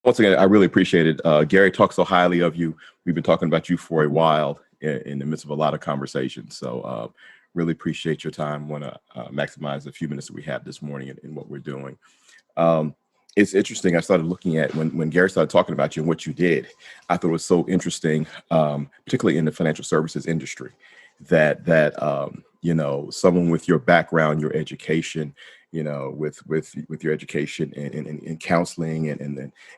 Once again, I really appreciate it. Gary talks so highly of you. We've been talking about you for a while in the midst of a lot of conversations. So really appreciate your time. Want to maximize the few minutes that we have this morning in what we're doing. Um, it's interesting. I started looking at when Gary started talking about you and what you did. I thought it was so interesting, particularly in the financial services industry, that someone with your background, your education, with your education in counseling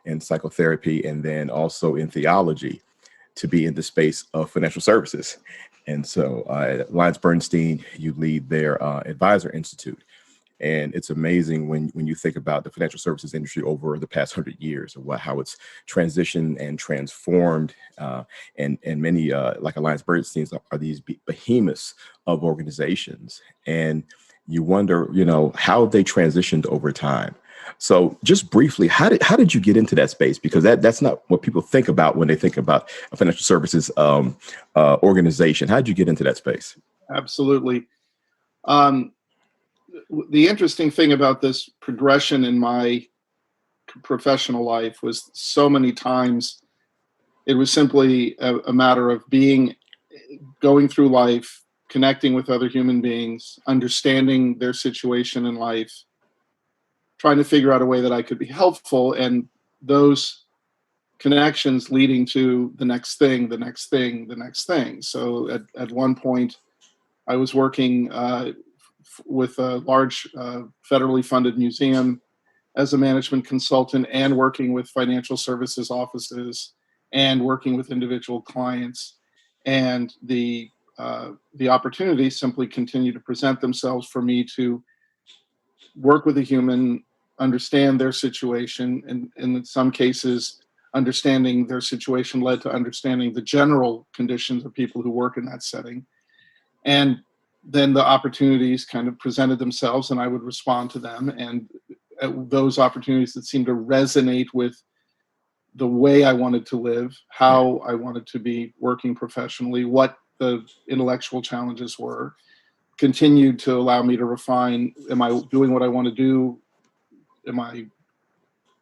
and psychotherapy, and then also in theology, to be in the space of financial services. And so at Alliance Bernstein, you lead their Advisor Institute. And it's amazing when you think about the financial services industry over the past 100 years, or how it's transitioned and transformed. And many, like Alliance Bernstein, are these behemoths of organizations. And you wonder, how they transitioned over time. So just briefly, how did you get into that space? Because that's not what people think about when they think about a financial services organization. How did you get into that space? Absolutely. The interesting thing about this progression in my professional life was so many times it was simply a matter of going through life, connecting with other human beings, understanding their situation in life, trying to figure out a way that I could be helpful, and those connections leading to the next thing, the next thing, the next thing. So at one point, I was working with a large federally funded museum as a management consultant, and working with financial services offices, and working with individual clients. And the opportunities simply continue to present themselves for me to work with a human, understand their situation, and in some cases, understanding their situation led to understanding the general conditions of people who work in that setting. And then the opportunities kind of presented themselves, and I would respond to them. And those opportunities that seemed to resonate with the way I wanted to live, how I wanted to be working professionally, what the intellectual challenges were, continued to allow me to refine, am I doing what I want to do? Am I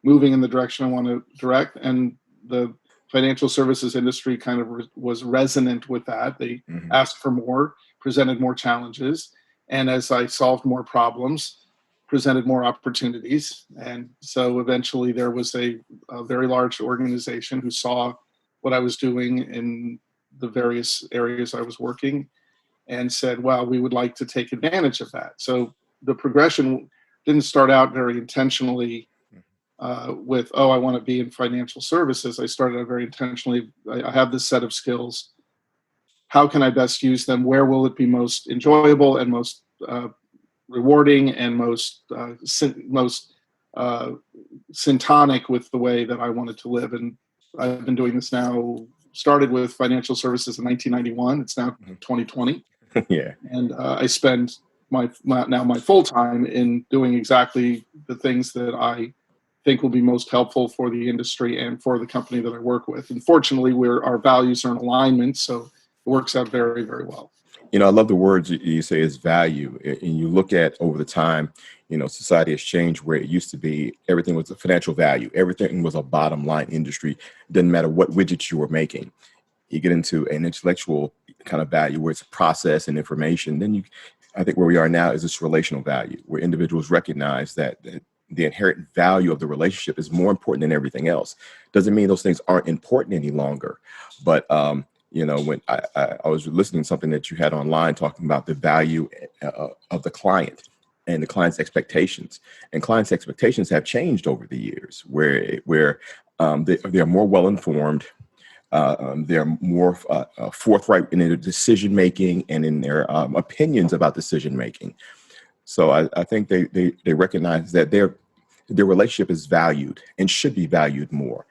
moving in the direction I want to direct? And the financial services industry kind of was resonant with that. They asked for more, presented more challenges. And as I solved more problems, presented more opportunities. And so eventually there was a very large organization who saw what I was doing in the various areas I was working and said, well, we would like to take advantage of that. So the progression didn't start out very intentionally with, I want to be in financial services. I started out very intentionally. I have this set of skills. How can I best use them? Where will it be most enjoyable and most rewarding and most syntonic with the way that I wanted to live? And I've been doing this now, started with financial services in 1991. It's now 2020. Yeah. And I spend my full time in doing exactly the things that I think will be most helpful for the industry and for the company that I work with. And fortunately, our values are in alignment, so it works out very, very well. I love the words you say is value. And you look at over the time, society has changed where it used to be everything was a financial value. Everything was a bottom line industry. Didn't matter what widgets you were making. You get into an intellectual kind of value where it's process and information. Then I think where we are now is this relational value, where individuals recognize that the inherent value of the relationship is more important than everything else. Doesn't mean those things aren't important any longer. But, when I was listening to something that you had online talking about the value of the client and the client's expectations. And clients' expectations have changed over the years, where they're more well-informed. They're more forthright in their decision making and in their opinions about decision making. So I think they recognize that their relationship is valued and should be valued more.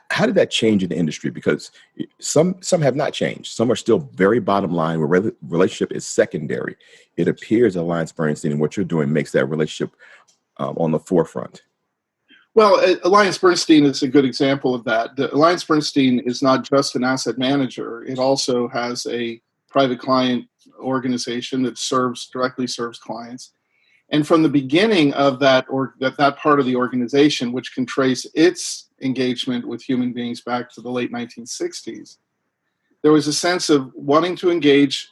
How did that change in the industry? Because some have not changed. Some are still very bottom line, where relationship is secondary. It appears Alliance Bernstein and what you're doing makes that relationship on the forefront. Well, Alliance Bernstein is a good example of that. Alliance Bernstein is not just an asset manager. It also has a private client organization that directly serves clients. And from the beginning of that, or that part of the organization, which can trace its engagement with human beings back to the late 1960s, there was a sense of wanting to engage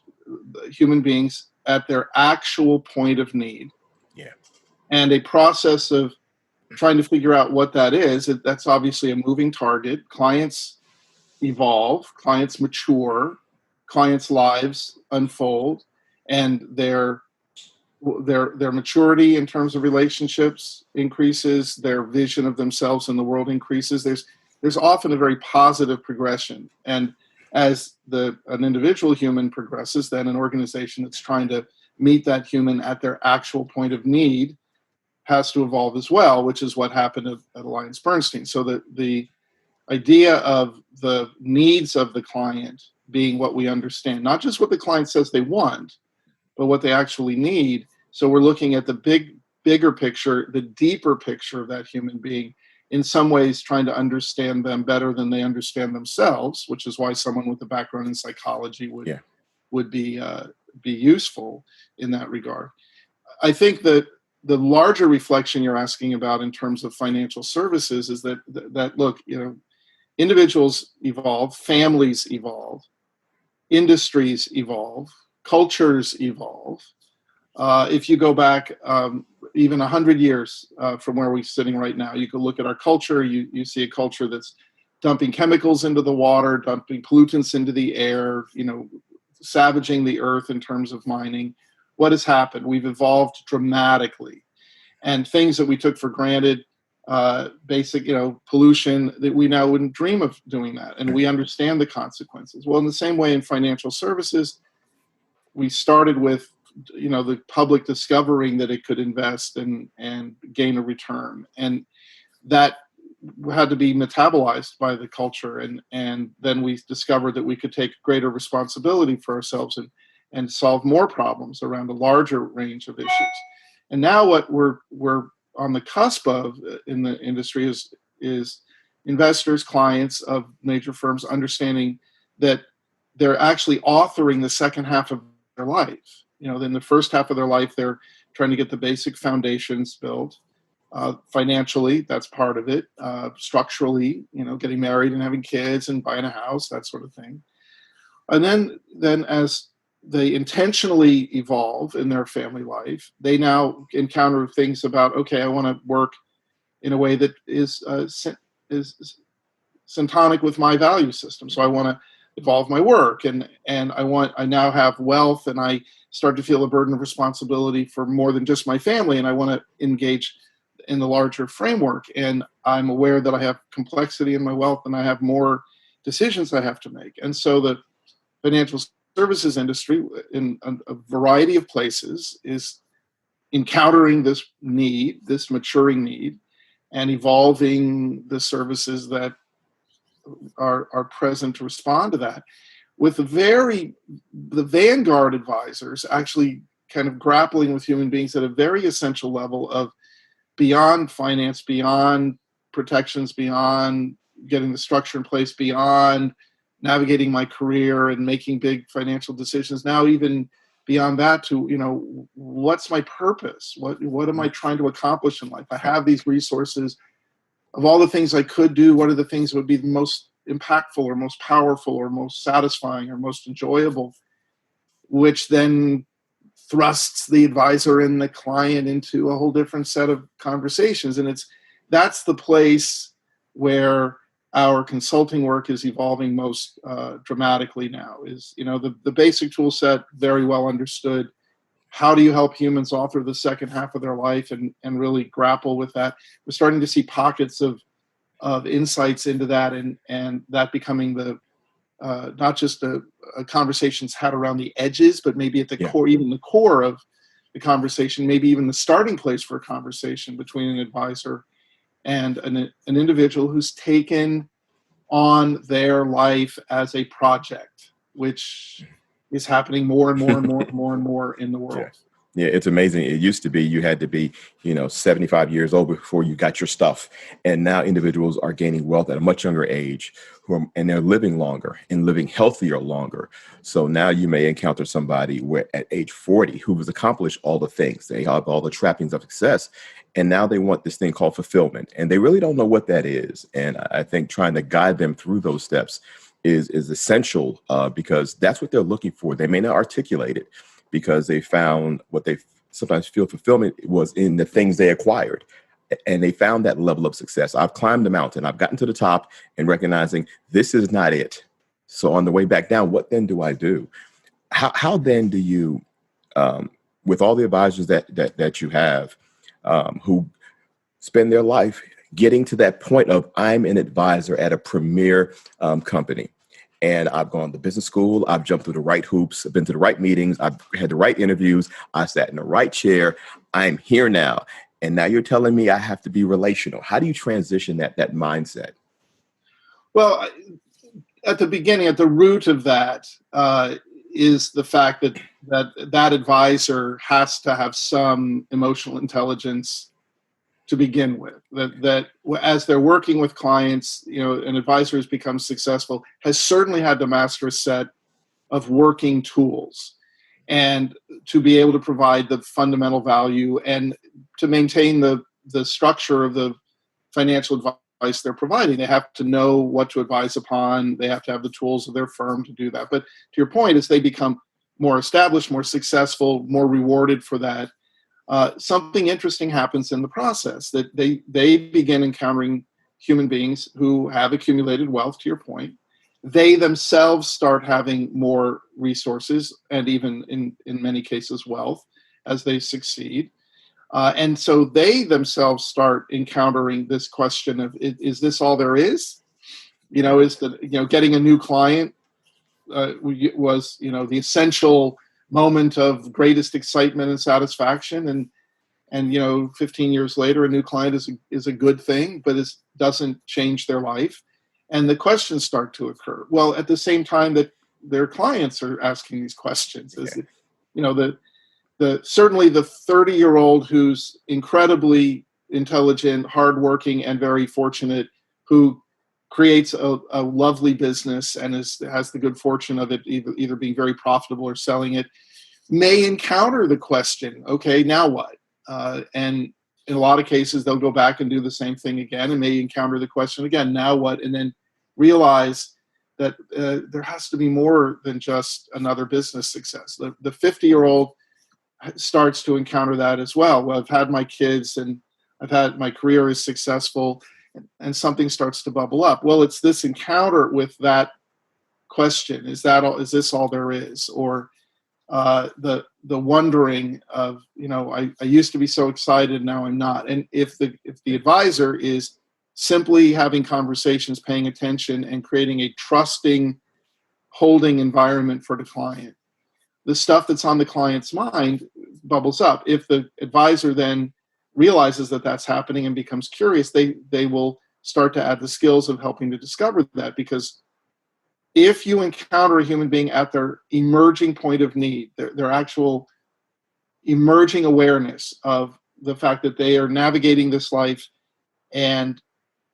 human beings at their actual point of need, Yeah. and a process of trying to figure out what that is. That's obviously a moving target. Clients evolve, clients mature, clients' lives unfold, and their maturity in terms of relationships increases, their vision of themselves in the world increases. There's often a very positive progression. And as an individual human progresses, then an organization that's trying to meet that human at their actual point of need has to evolve as well, which is what happened at Alliance Bernstein. So the idea of the needs of the client being what we understand, not just what the client says they want, but what they actually need. So we're looking at the bigger picture, the deeper picture of that human being, in some ways trying to understand them better than they understand themselves, which is why someone with a background in psychology would be useful in that regard. I think that the larger reflection you're asking about in terms of financial services is that look, individuals evolve, families evolve, industries evolve, cultures evolve. If you go back even 100 years from where we're sitting right now, you could look at our culture. You see a culture that's dumping chemicals into the water, dumping pollutants into the air, savaging the earth in terms of mining. What has happened? We've evolved dramatically, and things that we took for granted, basic, pollution, that we now wouldn't dream of doing that, and we understand the consequences. Well, in the same way in financial services, we started with the public discovering that it could invest and gain a return, and that had to be metabolized by the culture, and then we discovered that we could take greater responsibility for ourselves and solve more problems around a larger range of issues. And now what we're on the cusp of in the industry is investors, clients of major firms understanding that they're actually authoring the second half of their life. In the first half of their life, they're trying to get the basic foundations built. Financially, that's part of it. Structurally, getting married and having kids and buying a house, that sort of thing. And then as they intentionally evolve in their family life, they now encounter things about, okay, I want to work in a way that is syntonic with my value system. So I want to evolve my work, and I now have wealth, and I start to feel a burden of responsibility for more than just my family, and I want to engage in the larger framework. And I'm aware that I have complexity in my wealth, and I have more decisions I have to make. And so the financial services industry in a variety of places is encountering this need, this maturing need, and evolving the services that are present to respond to that, with the vanguard advisors actually kind of grappling with human beings at a very essential level of beyond finance, beyond protections, beyond getting the structure in place, beyond navigating my career and making big financial decisions. Now, even beyond that, to what's my purpose? What am I trying to accomplish in life? I have these resources. Of all the things I could do, what are the things that would be the most impactful or most powerful or most satisfying or most enjoyable? Which then thrusts the advisor and the client into a whole different set of conversations. And that's the place where our consulting work is evolving most dramatically now. Is the basic tool set very well understood. How do you help humans author the second half of their life and really grapple with that? We're starting to see pockets of insights into that, and that becoming the not just a conversations had around the edges, but maybe at the core, even the core of the conversation, maybe even the starting place for a conversation between an advisor and an individual who's taken on their life as a project, which is happening more and more and more and more and more in the world. Yeah, it's amazing. It used to be you had to be, 75 years old before you got your stuff. And now individuals are gaining wealth at a much younger age and they're living longer and living healthier longer. So now you may encounter somebody where at age 40 who has accomplished all the things. They have all the trappings of success. And now they want this thing called fulfillment. And they really don't know what that is. And I think trying to guide them through those steps is essential because that's what they're looking for. They may not articulate it because they found what they sometimes feel fulfillment was in the things they acquired. And they found that level of success. I've climbed the mountain, I've gotten to the top and recognizing this is not it. So on the way back down, what then do I do? How then do you, with all the advisors that you have, who spend their life getting to that point of I'm an advisor at a premier company. And I've gone to business school. I've jumped through the right hoops. I've been to the right meetings. I've had the right interviews. I sat in the right chair. I'm here now. And now you're telling me I have to be relational. How do you transition that mindset? Well, at the beginning, at the root of that is the fact that advisor has to have some emotional intelligence to begin with. That as they're working with clients, an advisor has become successful, has certainly had to master a set of working tools and to be able to provide the fundamental value and to maintain the structure of the financial advice they're providing. They have to know what to advise upon. They have to have the tools of their firm to do that. But to your point, as they become more established, more successful, more rewarded for that, something interesting happens in the process, that they begin encountering human beings who have accumulated wealth, to your point. They themselves start having more resources and even in many cases wealth as they succeed. And so they themselves start encountering this question of, is this all there is? Getting a new client was, the essential moment of greatest excitement and satisfaction. And 15 years later, a new client is a good thing, but it doesn't change their life. And the questions start to occur. Well, at the same time that their clients are asking these questions, is it, certainly the 30-year-old who's incredibly intelligent, hardworking, and very fortunate, who creates a lovely business and has the good fortune of it either being very profitable or selling it, may encounter the question, okay, now what? And in a lot of cases, they'll go back and do the same thing again and may encounter the question again, now what? And then realize that there has to be more than just another business success. The 50-year-old starts to encounter that as well. Well, I've had my kids and I've had my career is successful, and something starts to bubble up. Well, it's this encounter with that question: is this all there is? Or the wondering of, I used to be so excited, now I'm not. And if the advisor is simply having conversations, paying attention, and creating a trusting, holding environment for the client, the stuff that's on the client's mind bubbles up. If the advisor then realizes that that's happening and becomes curious, they will start to add the skills of helping to discover that. Because if you encounter a human being at their emerging point of need, their actual emerging awareness of the fact that they are navigating this life and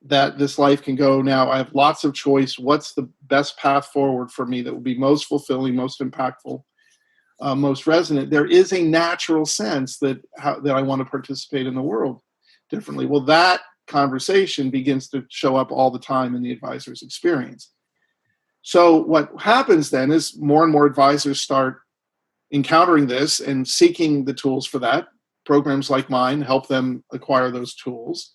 that this life can go, now I have lots of choice, what's the best path forward for me that will be most fulfilling, most impactful, most resonant, there is a natural sense that I want to participate in the world differently. Well, that conversation begins to show up all the time in the advisor's experience. So what happens then is more and more advisors start encountering this and seeking the tools for that. Programs like mine help them acquire those tools.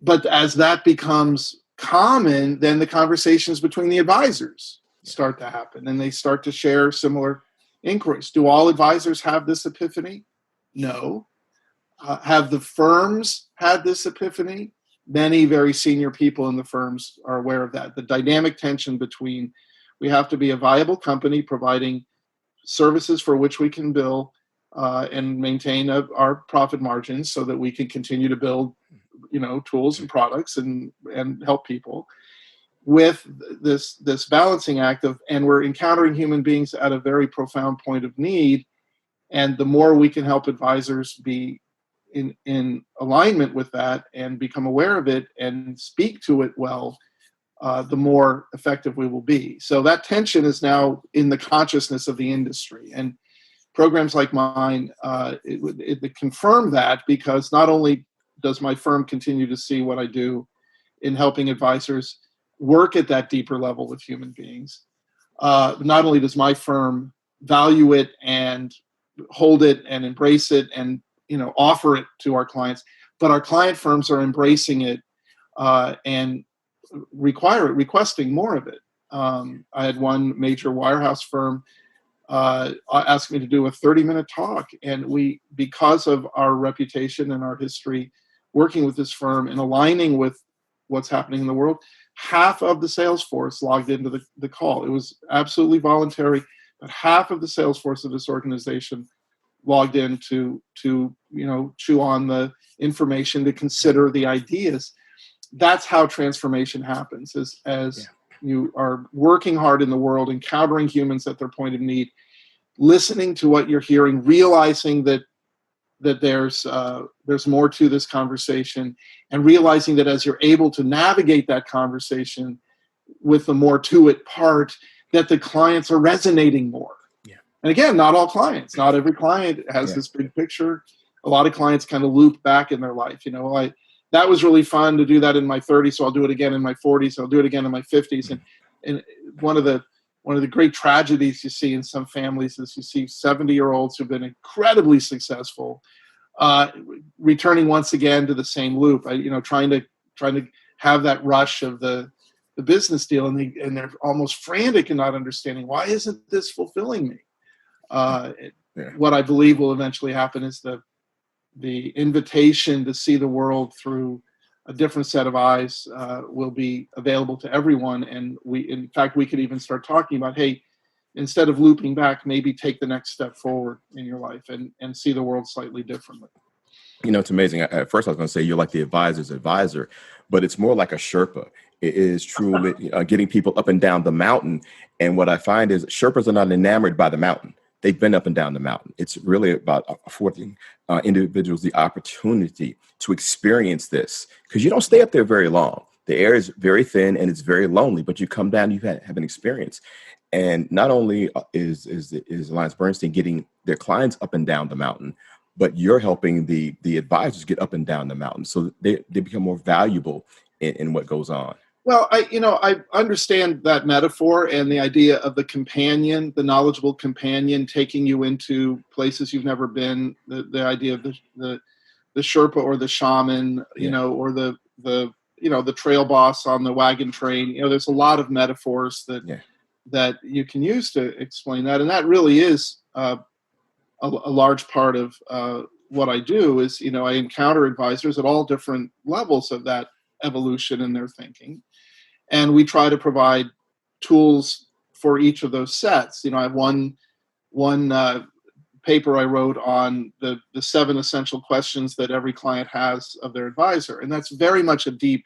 But as that becomes common, then the conversations between the advisors start to happen, and they start to share similar inquiries. Do all advisors have this epiphany? No. Have the firms had this epiphany? Many very senior people in the firms are aware of that. The dynamic tension between, we have to be a viable company providing services for which we can bill and maintain our profit margins so that we can continue to build, tools and products and help people, with this balancing act of, and we're encountering human beings at a very profound point of need. And the more we can help advisors be in alignment with that and become aware of it and speak to it well, the more effective we will be. So that tension is now in the consciousness of the industry. And programs like mine, it confirm that, because not only does my firm continue to see what I do in helping advisors work at that deeper level with human beings, not only does my firm value it and hold it and embrace it and offer it to our clients, but our client firms are embracing it and requesting more of it. I had one major wirehouse firm asked me to do a 30-minute talk, and because of our reputation and our history working with this firm and aligning with what's happening in the world, half of the sales force logged into the call. It was absolutely voluntary, but half of the sales force of this organization logged in to chew on the information, to consider the ideas. That's how transformation happens, as you are working hard in the world, encountering humans at their point of need, listening to what you're hearing, realizing that there's more to this conversation, and realizing that as you're able to navigate that conversation with the more to it part, that the clients are resonating more. Yeah. And again, not all clients, not every client has this big picture. A lot of clients kind of loop back in their life. That was really fun to do that in my 30s, so I'll do it again in my 40s. I'll do it again in my 50s. And one of the great tragedies you see in some families is you see 70-year-olds who've been incredibly successful, returning once again to the same loop. Trying to have that rush of the business deal, and they're almost frantic and not understanding, why isn't this fulfilling me? What I believe will eventually happen is the invitation to see the world through a different set of eyes will be available to everyone. And in fact, we could even start talking about, hey, instead of looping back, maybe take the next step forward in your life and see the world slightly differently. It's amazing. At first, I was going to say you're like the advisor's advisor, but it's more like a Sherpa. It is truly getting people up and down the mountain. And what I find is Sherpas are not enamored by the mountain. They've been up and down the mountain. It's really about affording individuals the opportunity to experience this, because you don't stay up there very long. The air is very thin and it's very lonely, but you come down, you have an experience. And not only is Alliance Bernstein getting their clients up and down the mountain, but you're helping the advisors get up and down the mountain, so they become more valuable in what goes on. Well, I understand that metaphor and the idea of the companion, the knowledgeable companion, taking you into places you've never been. The idea of the Sherpa or the shaman, or the trail boss on the wagon train. There's a lot of metaphors that you can use to explain that, and that really is a large part of what I do. Is I encounter advisors at all different levels of that evolution in their thinking. And we try to provide tools for each of those sets. I have one paper I wrote on the 7 essential questions that every client has of their advisor, and that's very much a deep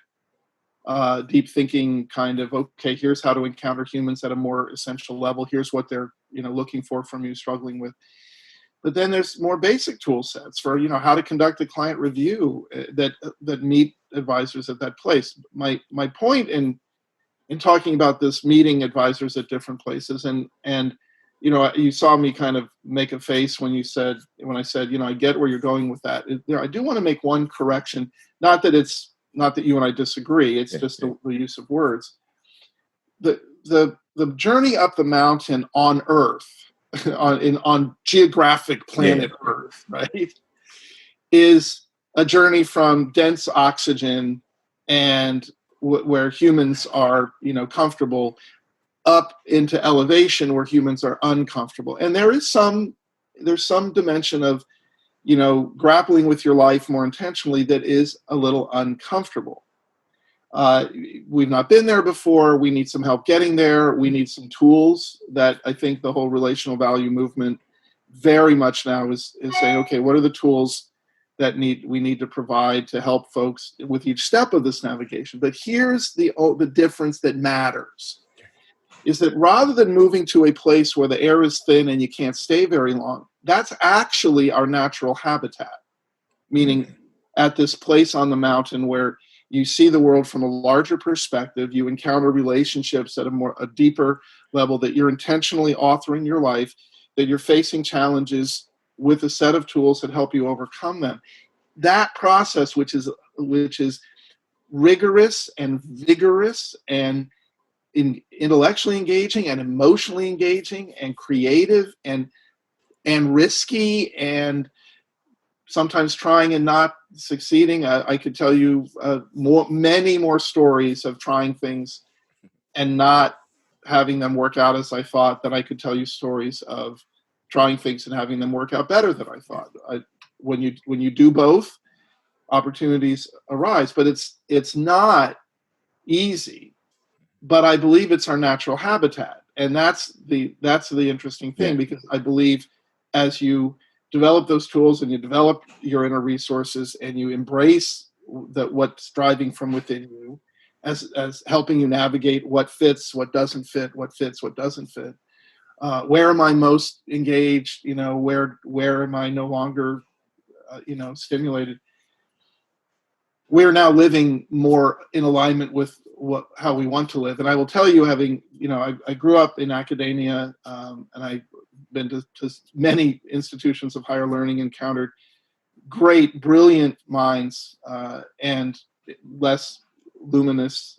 thinking kind of, okay, here's how to encounter humans at a more essential level. Here's what they're looking for from you, struggling with. But then there's more basic tool sets for how to conduct a client review that meet advisors at that place. My point in talking about this, meeting advisors at different places, and you saw me kind of make a face when I said I get where you're going with that. I do want to make one correction. Not that you and I disagree. It's just the use of words. The journey up the mountain on Earth, on geographic planet Earth, right, is a journey from dense oxygen and where humans are, comfortable, up into elevation where humans are uncomfortable. And there's some dimension of, grappling with your life more intentionally that is a little uncomfortable. We've not been there before. We need some help getting there. We need some tools that I think the whole relational value movement very much now is saying, okay, what are the tools that we need to provide to help folks with each step of this navigation? But here's the difference that matters. is that rather than moving to a place where the air is thin and you can't stay very long, that's actually our natural habitat. Meaning, at this place on the mountain where you see the world from a larger perspective, you encounter relationships at a deeper level, that you're intentionally authoring your life, that you're facing challenges with a set of tools that help you overcome them. That process, which is rigorous and vigorous and intellectually engaging and emotionally engaging and creative and risky and sometimes trying and not succeeding. I could tell you many more stories of trying things and not having them work out as I thought than I could tell you stories of trying things and having them work out better than I thought. When you do both, opportunities arise, but it's not easy. But I believe it's our natural habitat, and that's the interesting thing, Yeah. because I believe as you develop those tools and you develop your inner resources and you embrace that what's driving from within you, as helping you navigate what fits, what doesn't fit, what fits, what doesn't fit. Where am I most engaged? Where am I no longer, stimulated? We're now living more in alignment with how we want to live. And I will tell you, I grew up in academia, and I've been to many institutions of higher learning, encountered great, brilliant minds, and less luminous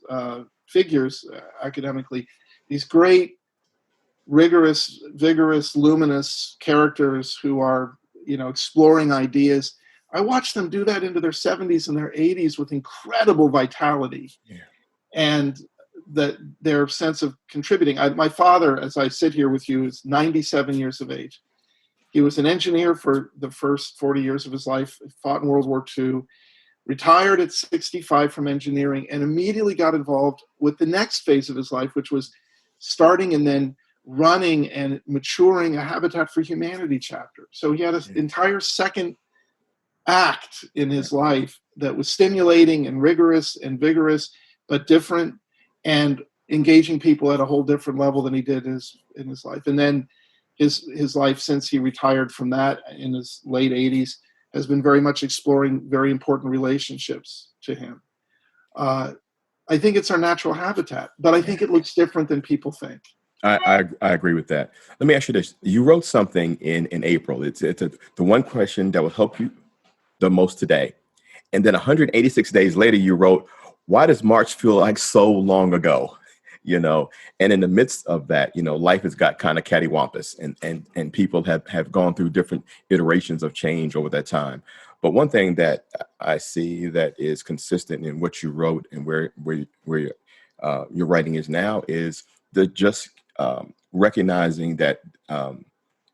figures academically. These great, rigorous, vigorous, luminous characters who are, exploring ideas. I watched them do that into their 70s and their 80s with incredible vitality. Yeah. And their sense of contributing. My father, as I sit here with you, is 97 years of age. He was an engineer for the first 40 years of his life, fought in World War II, retired at 65 from engineering, and immediately got involved with the next phase of his life, which was starting and then running and maturing a Habitat for Humanity chapter. So he had an entire second act in his life that was stimulating and rigorous and vigorous, but different, and engaging people at a whole different level than he did in his life. And then his life since he retired from that in his late 80s has been very much exploring very important relationships to him. I think it's our natural habitat, but I think it looks different than people think. I agree with that. Let me ask you this. You wrote something in April. The one question that will help you the most today. And then 186 days later, you wrote, why does March feel like so long ago? And in the midst of that, life has got kind of cattywampus, and people have gone through different iterations of change over that time. But one thing that I see that is consistent in what you wrote and where your writing is now is just recognizing that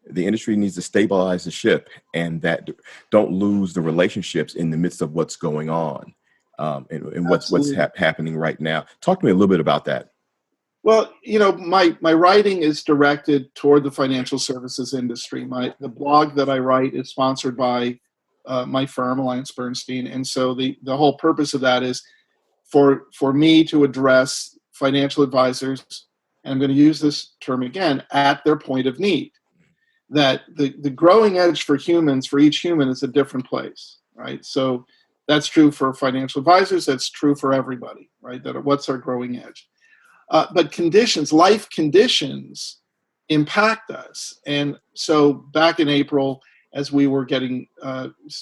the industry needs to stabilize the ship, and that don't lose the relationships in the midst of what's going on, and what's happening right now. Talk to me a little bit about that. Well, my writing is directed toward the financial services industry. The blog that I write is sponsored by my firm, Alliance Bernstein, and so the whole purpose of that is for me to address financial advisors, and I'm going to use this term again, at their point of need. That the growing edge for humans, for each human, is a different place, right? So that's true for financial advisors. That's true for everybody, right? What's our growing edge? But life conditions impact us. And so back in April, as we were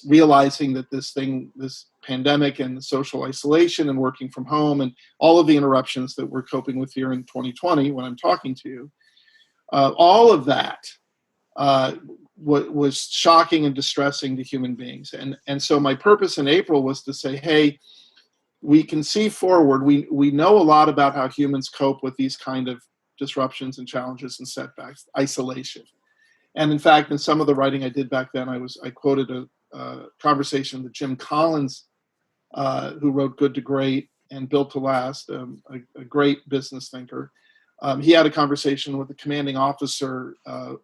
realizing that this pandemic and the social isolation and working from home and all of the interruptions that we're coping with here in 2020 when I'm talking to you, all of that was shocking and distressing to human beings. And so my purpose in April was to say, hey, we can see forward. We know a lot about how humans cope with these kind of disruptions and challenges and setbacks, isolation. And in fact, in some of the writing I did back then, I quoted a conversation with Jim Collins, who wrote Good to Great and Built to Last, a great business thinker. He had a conversation with the commanding officer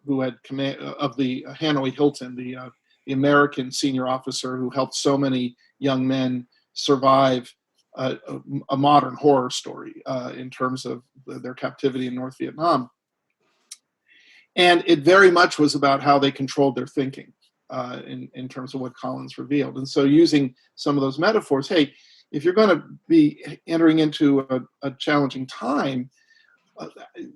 who had command of the Hanoi Hilton, the American senior officer who helped so many young men survive a modern horror story in terms of their captivity in North Vietnam. And it very much was about how they controlled their thinking in terms of what Collins revealed. And so using some of those metaphors, hey, if you're going to be entering into a challenging time,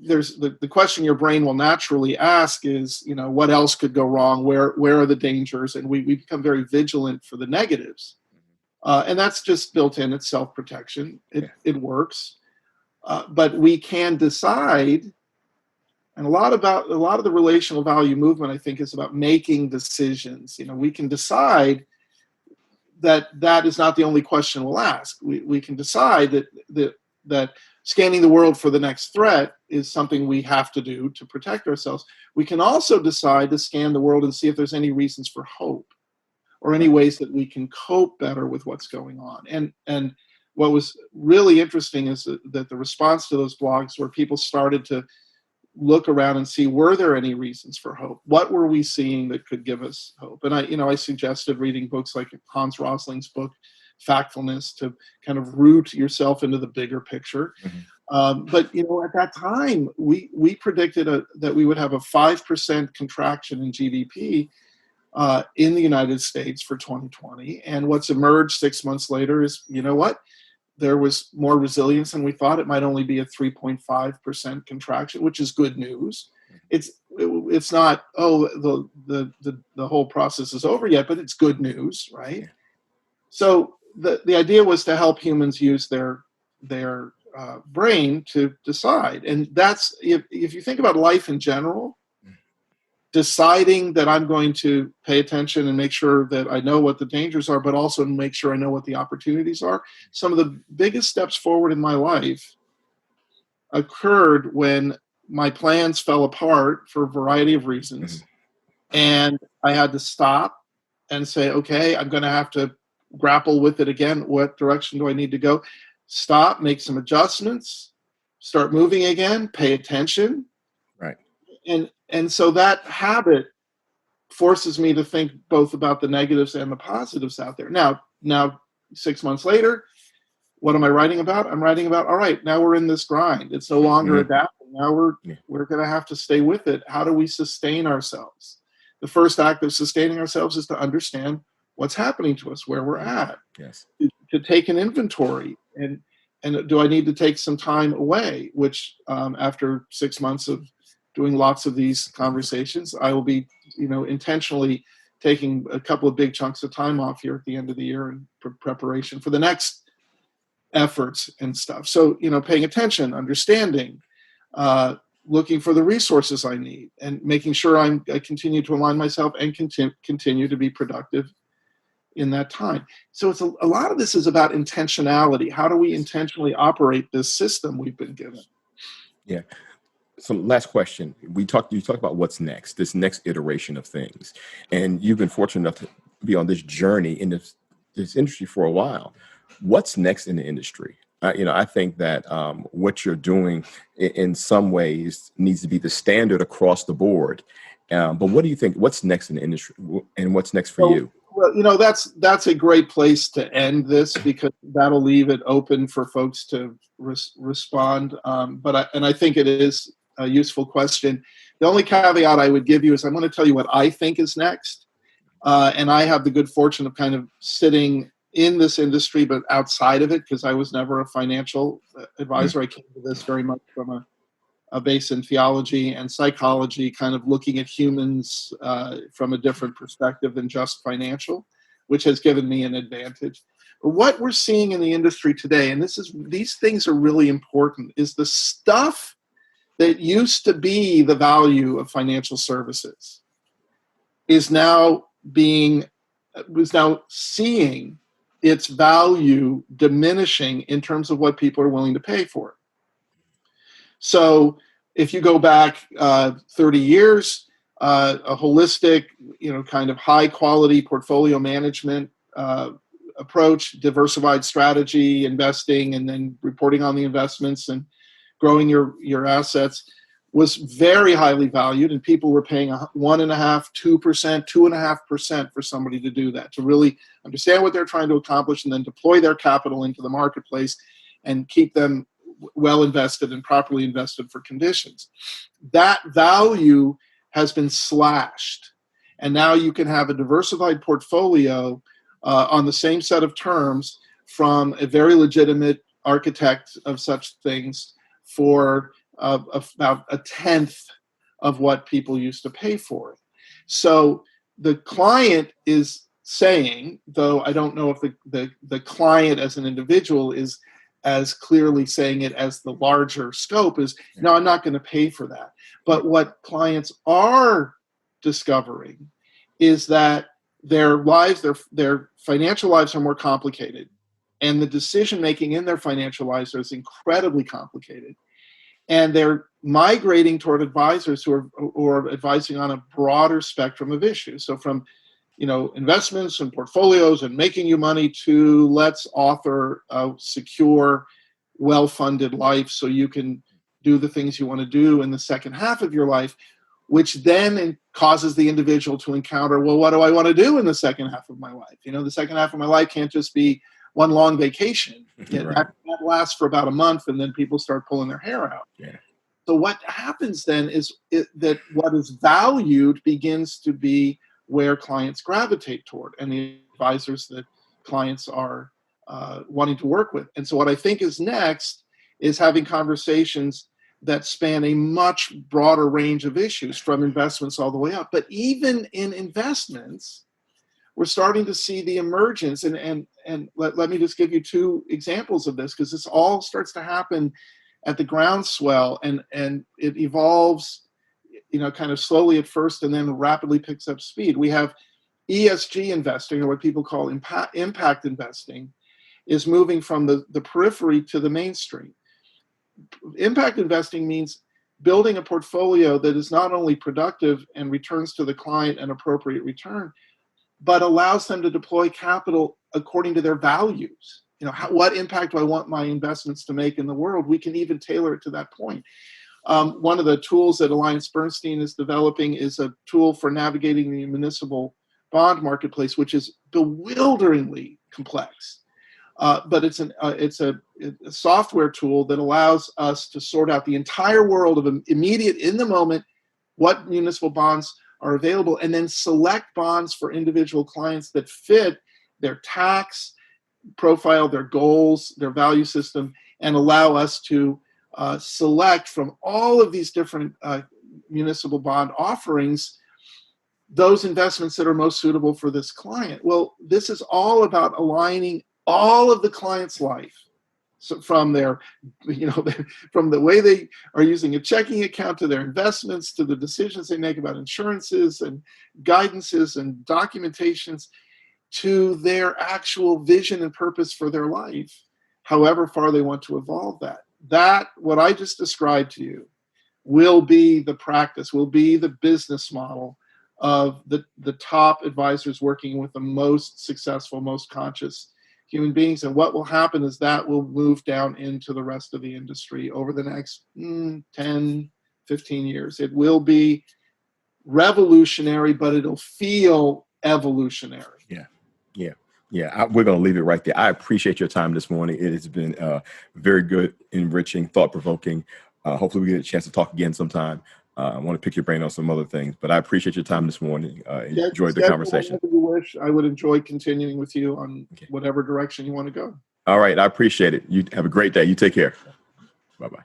there's the question your brain will naturally ask is, what else could go wrong? Where are the dangers? And we become very vigilant for the negatives. And that's just built in. It's self-protection. It works. But we can decide, and a lot of the relational value movement, I think, is about making decisions. We can decide that is not the only question we'll ask. We can decide that scanning the world for the next threat is something we have to do to protect ourselves. We can also decide to scan the world and see if there's any reasons for hope or any ways that we can cope better with what's going on. And what was really interesting is that the response to those blogs where people started to look around and see, were there any reasons for hope? What were we seeing that could give us hope? And I suggested reading books like Hans Rosling's book, Factfulness, to kind of root yourself into the bigger picture. Mm-hmm. But at that time, we predicted that we would have a 5% contraction in GDP in the United States for 2020. And what's emerged 6 months later is, there was more resilience than we thought. It might only be a 3.5% contraction, which is good news. It's not, the whole process is over yet, but it's good news, right? So the idea was to help humans use their brain to decide. And that's, if you think about life in general, deciding that I'm going to pay attention and make sure that I know what the dangers are, but also make sure I know what the opportunities are. Some of the biggest steps forward in my life occurred when my plans fell apart for a variety of reasons. Mm-hmm. And I had to stop and say, okay, I'm going to have to grapple with it again. What direction do I need to go? Stop, make some adjustments, start moving again, pay attention. Right. And so that habit forces me to think both about the negatives and the positives out there. Now 6 months later, what am I writing about? I'm writing about, all right, now we're in this grind. It's no longer mm-hmm. adapting. Now we're going to have to stay with it. How do we sustain ourselves? The first act of sustaining ourselves is to understand what's happening to us, where we're at. Yes. To take an inventory. And do I need to take some time away? Which after 6 months of doing lots of these conversations, I will be, intentionally taking a couple of big chunks of time off here at the end of the year in preparation for the next efforts and stuff. So, paying attention, understanding, looking for the resources I need, and making sure I continue to align myself and continue to be productive in that time. So it's a lot of this is about intentionality. How do we intentionally operate this system we've been given? Yeah. So last question, you talked about what's next, this next iteration of things. And you've been fortunate enough to be on this journey in this industry for a while. What's next in the industry? I think that what you're doing in some ways needs to be the standard across the board. But what do you think, what's next in the industry and what's next for you? Well, that's a great place to end this, because that'll leave it open for folks to respond. But I think it is a useful question. The only caveat I would give you is I'm going to tell you what I think is next. And I have the good fortune of kind of sitting in this industry, but outside of it, because I was never a financial advisor. I came to this very much from a base in theology and psychology, kind of looking at humans from a different perspective than just financial, which has given me an advantage. But what we're seeing in the industry today, and these things are really important, is the stuff that used to be the value of financial services is now seeing its value diminishing in terms of what people are willing to pay for it. So if you go back 30 years, a holistic, kind of high quality portfolio management approach, diversified strategy, investing, and then reporting on the investments and growing your assets was very highly valued, and people were paying 1.5%, 2%, 2.5% for somebody to do that, to really understand what they're trying to accomplish and then deploy their capital into the marketplace and keep them well invested and properly invested for conditions. That value has been slashed. And now you can have a diversified portfolio on the same set of terms from a very legitimate architect of such things for about a tenth of what people used to pay for it. So the client is saying, though I don't know if the client as an individual is as clearly saying it as the larger scope, is, no, I'm not going to pay for that. But what clients are discovering is that their lives, their financial lives are more complicated, and the decision making in their financial lives is incredibly complicated. And they're migrating toward advisors who are advising on a broader spectrum of issues. So from, investments and portfolios and making you money to let's author a secure, well-funded life so you can do the things you want to do in the second half of your life, which then causes the individual to encounter, well, what do I want to do in the second half of my life? The second half of my life can't just be one long vacation. Right. That lasts for about a month, and then people start pulling their hair out. Yeah. So what happens then is that what is valued begins to be where clients gravitate toward, and the advisors that clients are wanting to work with. And so what I think is next is having conversations that span a much broader range of issues, from investments all the way up. But even in investments, we're starting to see the emergence, and let me just give you two examples of this, because this all starts to happen at the groundswell, and it evolves, kind of slowly at first, and then rapidly picks up speed. We have ESG investing, or what people call impact investing, is moving from the periphery to the mainstream. Impact investing means building a portfolio that is not only productive and returns to the client an appropriate return, but allows them to deploy capital according to their values. What impact do I want my investments to make in the world? We can even tailor it to that point. One of the tools that AllianceBernstein is developing is a tool for navigating the municipal bond marketplace, which is bewilderingly complex. But it's a software tool that allows us to sort out the entire world of immediate, in the moment, what municipal bonds are available, and then select bonds for individual clients that fit their tax profile, their goals, their value system, and allow us to select from all of these different municipal bond offerings those investments that are most suitable for this client. Well, this is all about aligning all of the client's life, so from their, from the way they are using a checking account, to their investments, to the decisions they make about insurances and guidances and documentations, to their actual vision and purpose for their life, however far they want to evolve that. That, what I just described to you, will be the practice, will be the business model of the top advisors working with the most successful, most conscious human beings. And what will happen is that will move down into the rest of the industry over the next 10, 15 years. It will be revolutionary, but it'll feel evolutionary. Yeah. We're going to leave it right there. I appreciate your time this morning. It has been very good, enriching, thought-provoking. Hopefully we get a chance to talk again sometime. I want to pick your brain on some other things, but I appreciate your time this morning. Enjoyed the conversation. Whenever you wish, I would enjoy continuing with you on whatever direction you want to go. All right. I appreciate it. You have a great day. You take care. Bye-bye.